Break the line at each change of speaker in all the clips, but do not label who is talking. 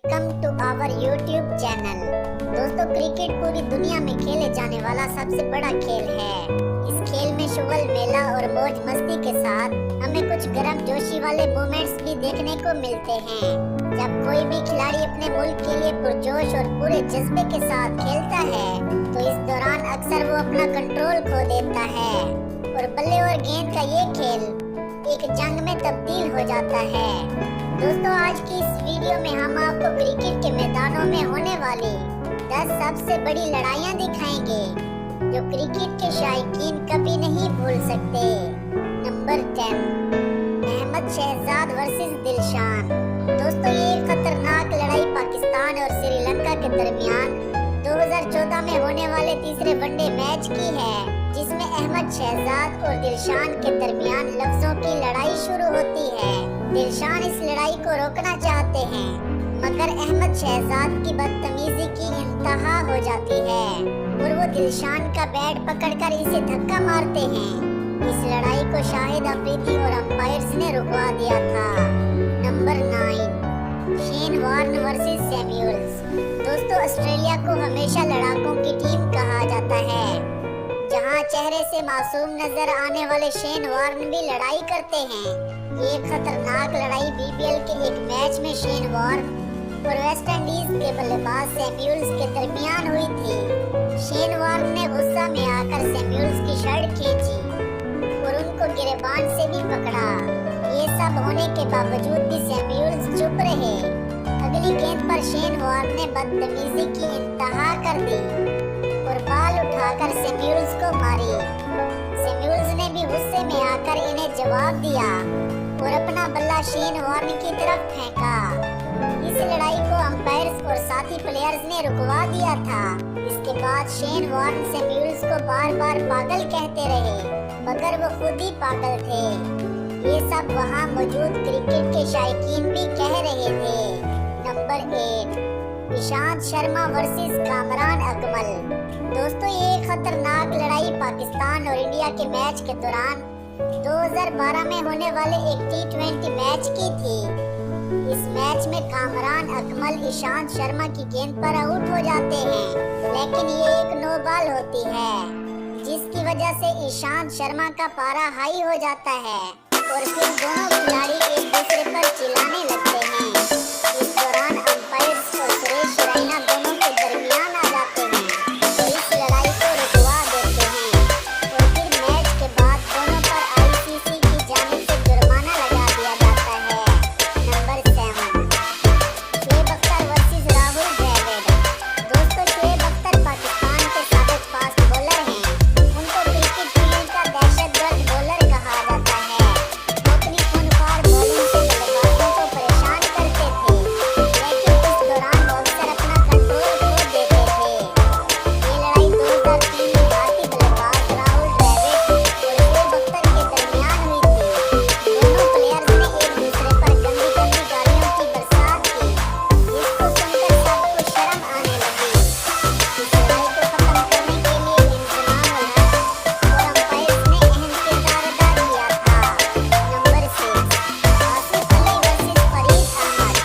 Welcome to our YouTube channel. दोस्तों, cricket पूरी दुनिया में खेले जाने वाला सबसे बड़ा खेल है। इस खेल में शुगल मेला और मौज मस्ती के साथ हमें कुछ गर्म जोशी वाले मोमेंट्स भी देखने को मिलते हैं। जब कोई भी खिलाड़ी अपने मुल्क के लिए पुरजोश और पूरे जज्बे के साथ खेलता है तो इस दौरान अक्सर वो अपना कंट्रोल खो देता है और बल्ले और गेंद का ये खेल एक जंग में तब्दील हो जाता है। दोस्तों, आज की इस वीडियो में हम आपको क्रिकेट के मैदानों में होने वाली 10 सबसे बड़ी लड़ाइयां दिखाएंगे जो क्रिकेट के शायकीन कभी नहीं भूल सकते। Number 10, Ahmed Shahzad versus Dilshan. दोस्तों, ये एक खतरनाक लड़ाई पाकिस्तान और श्रीलंका के दरमियान 2014 में होने वाले तीसरे वनडे मैच की है, जिसमें अहमद शहजाद और दिलशान के दरमियान लफ्जों की लड़ाई शुरू होती है। दिलशान इस लड़ाई को रोकना चाहते हैं, मगर अहमद शहजाद की बदतमीजी की इंतहा हो जाती है और वो दिलशान का बैट पकड़कर इसे धक्का मारते हैं। इस लड़ाई को शाहिद अफरीदी और अंपायर्स ने रुकवा दिया था। Number 9, Shane Warne versus Samuels. दोस्तों, ऑस्ट्रेलिया को हमेशा लड़ाकों की टीम कहा जाता है। जहां चेहरे से मासूम नजर आने वाले शेन वॉर्न भी लड़ाई करते हैं। ये खतरनाक लड़ाई बीपीएल के एक मैच में शेन वॉर्न और वेस्ट इंडीज के बल्लेबाज सैमुअल्स के दरमियान हुई थी। शेन वॉर्न ने गुस्सा में आकर सैमुअल्स की शर्ट खींची और उनको गिरेबान से भी पकड़ा। ये सब होने के बावजूद भी सैमुअल्स चुप रहे। अगली गेंद पर शेन वॉर्न ने बदतमीजी की इंतहा कर दी और बाल उठाकर सैमुअल्स को मारी। सैमुअल्स ने भी गुस्से में आकर इन्हें जवाब दिया और अपना बल्ला शेन वॉर्न की तरफ फेंका। इस लड़ाई को अंपायर्स और साथी प्लेयर्स ने रुकवा दिया था। इसके बाद शेन वॉर्न सैमुअल्स को बार बार पागल कहते रहे, मगर वो खुद ही पागल थे। ये सब वहाँ मौजूद क्रिकेट के शायकीन भी कह रहे थे। Number 8, Ishant Sharma versus Kamran Akmal. दोस्तों, ये खतरनाक लड़ाई पाकिस्तान और इंडिया के मैच के दौरान 2012 में होने वाले एक T20 मैच की थी। इस मैच में कामरान अकमल ईशांत शर्मा की गेंद पर आउट हो जाते हैं, लेकिन ये एक नो बॉल होती है, जिसकी वजह से ईशांत शर्मा का पारा हाई हो जाता है और फिर दोनों खिलाड़ी एक दूसरे पर चिल्लाने लगते हैं। इस दौरान अंपायर्स और सुरेश रैना दोनों के दरमियान आ जाते हैं और इस लड़ाई को रुकवा देते हैं और फिर मैच के बाद दोनों पर आईसीसी की जानिब से जुर्माना लगा दिया जाता है। Number 7, Shoaib Akhtar versus Rahul Dravid. दोस्तों, शुएब अख्तर पाकिस्तान के साबिक फास्ट बॉलर हैं। उनको क्रिकेट फील्ड का दहशतगर्द बॉलर कहा जाता है। वो अपनी खूंखार बॉलिंग से बल्लेबाजों को परेशान करते थे, लेकिन इस दौरान बॉक्सर अपना कंट्रोल खो देते थे। ये लड़ाई 2003 में भारतीय बल्लेबाज राहुल द्रविड़ और शुएब अख्तर के दरमियान हुई थी। दोनों प्लेयर्स ने एक दूसरे पर गंदी गंदी गालियों की बरसात की, जिसको सुनकर सबको शर्म आने लगी। इस लड़ाई को खत्म करने के लिए इंतजाम और अंपायर्स ने अहम किरदार अदा किया था। Number 6, Asif Ali versus Farid Ahmad.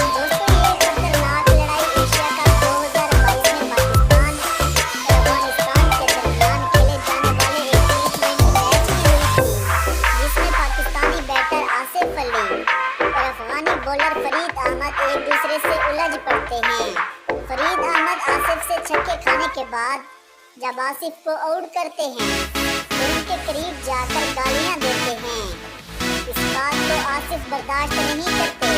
दोस्तों, ये खतरनाक लड़ाई एशिया कप 2022 में पाकिस्तान और अफगानिस्तान के दरमियान खेले जाने वाले एक T20 मैच में हुई थी, जिसमें पाकिस्तानी बैटर आसिफ अली और अफगानी बॉलर फरीद अहमद एक दूसरे से उलझ पड़ते हैं। फरीद अहमद आसिफ से छक्के खाने के बाद जब आसिफ को आउट करते हैं तो उनके करीब जाकर गालियां देते हैं। इस बात को आसिफ बर्दाश्त नहीं करते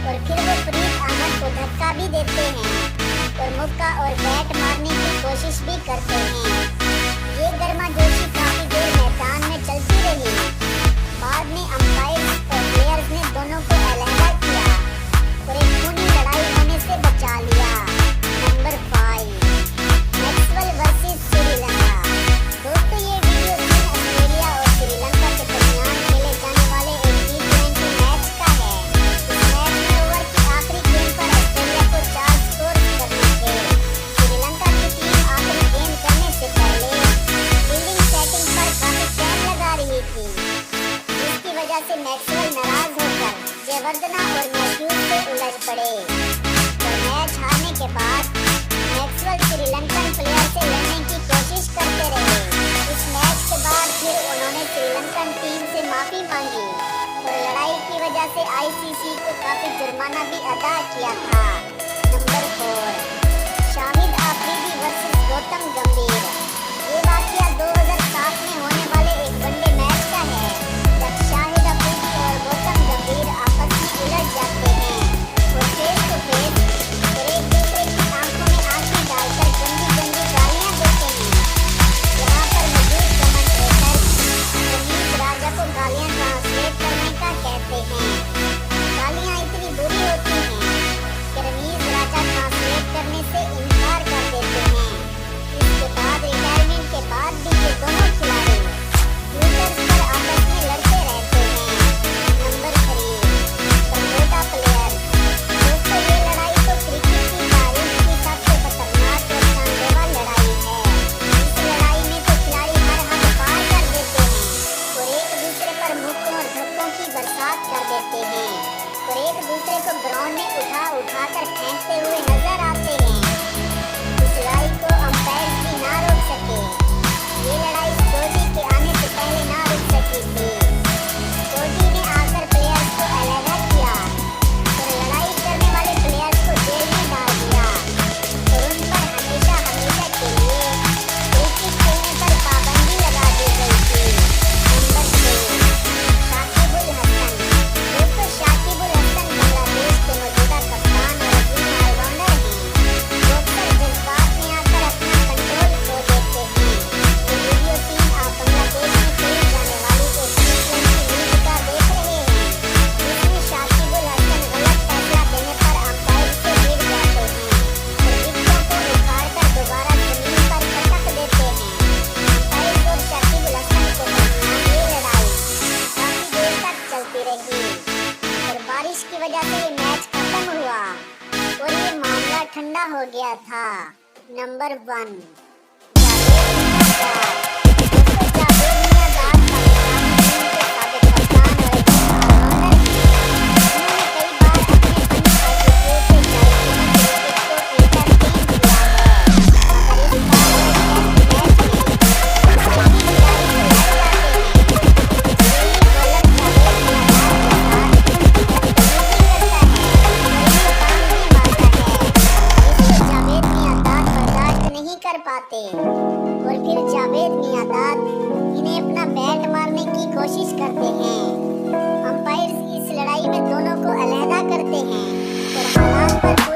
और फिर वो फरीद अहमद को धक्का भी देते हैं और मुक्का और बैट मारने की कोशिश भी करते हैं। ये गर्माजोशी काफी देर मैदान में चलती रही। बाद में अंपायर्स और प्लेयर्स ने दोनों को अलहदा किया और एक खूनी लड़ाई होने से बचा लिया। Number 5, Maxwell versus Sri Lanka. दोस्तों, ये वीडियो ऑस्ट्रेलिया और श्रीलंका के दरमियान खेले जाने वाले एक T20 मैच का है। इस मैच में ओवर की आखिरी गेंद पर ऑस्ट्रेलिया को 4 स्कोर करने थे। श्रीलंका की टीम आखिरी गेंद करने से पहले फील्डिंग सेटिंग पर काफी टाइम लगा रही थी, जिसकी वजह से मैक्सवेल नाराज होकर के बाद मैक्सवेल श्रीलंकन प्लेयर से लड़ने की कोशिश करते रहे। इस मैच के बाद फिर उन्होंने श्रीलंकन टीम से माफी मांगी और लड़ाई की वजह से आईसीसी को काफी जुर्माना भी अदा किया था। नंबर 4, शाहिद अफरीदी वर्सेस गौतम गंभीर। ये वाकया 2007 में होने वाले एक वनडे मैच का है, जब शाहिद अफरीदी और गौतम गंभीर आपस में उलझ जाते हैं और फेस टू फेस और एक दूसरे की आंखों में आंखें डालकर गंदी गंदी गालियां देते हैं। यहाँ पर मौजूद कमेंटेटर रमीज राजा को गालियां ट्रांसलेट करने का कहते हैं। गालियां इतनी बुरी होती हैं कि रमीज राजा ट्रांसलेट करने से इनकार कर देते हैं। इसके बाद रिटायरमेंट के बाद भी ये दोनों खिलाड़ी ट्विटर पर आपस में लड़ते रहते हैं। Number 3, Bermuda player. दोस्तों, ये लड़ाई तो क्रिकेट की तारीख की सबसे खतरनाक और जानलेवा लड़ाई है। इस लड़ाई में तो खिलाड़ी हर हद पार कर देते हैं और एक दूसरे पर मुक्कों और धक्कों की बरसात कर देते हैं और एक दूसरे को ग्राउंड में उठा कर फेंकते हुए नजर आते हैं। इस लड़ाई को अंपायर भी ना रोक सके। ये लड़ाई स्टोडी के आने से पहले ना रुक सकी थी। स्टोडी ने आकर प्लेयर्स को अलग किया और लड़ाई करने वाले प्लेयर्स को जेल में डाल दिया और उन पर हमेशा के लिए क्रिकेट खेलने पर पाबंदी लगा दी गई थी। नंबर 6, शाकिबुल हसन। दोस्तों, शाकिबुल हसन बांग्लादेश के मौजूदा कप्तान और अजीम ऑलराउंडर हैं, जो अक्सर जज्बात में आकर अपना कंट्रोल खो देते हैं। ये वीडियो टीम आप बांग्लादेश में खेली जाने वाली एक टी20 लीग का देख रहे हैं, जिसमें शाकिबुल हसन गलत फैसला देने पर अंपायर से गिर जाते हैं और विकेटों को उखाड़कर दोबारा जमीन पर पटक देते हैं। अंपायर और शाकिबुल हसन को दरमियान ये लड़ाई काफी देर तक चलती रही और बारिश की वजह से ये मैच खत्म हुआ और ये मामला ठंडा हो गया था। नंबर 1, जावेद मियांदाद। दोस्तों, जावेद मियांदाद बर्दाश्त नहीं कर पाते और फिर जावेद मियांदाद इन्हें अपना बैट मारने की कोशिश करते हैं। अंपायर इस लड़ाई में दोनों को अलहदा करते हैं और हालात पर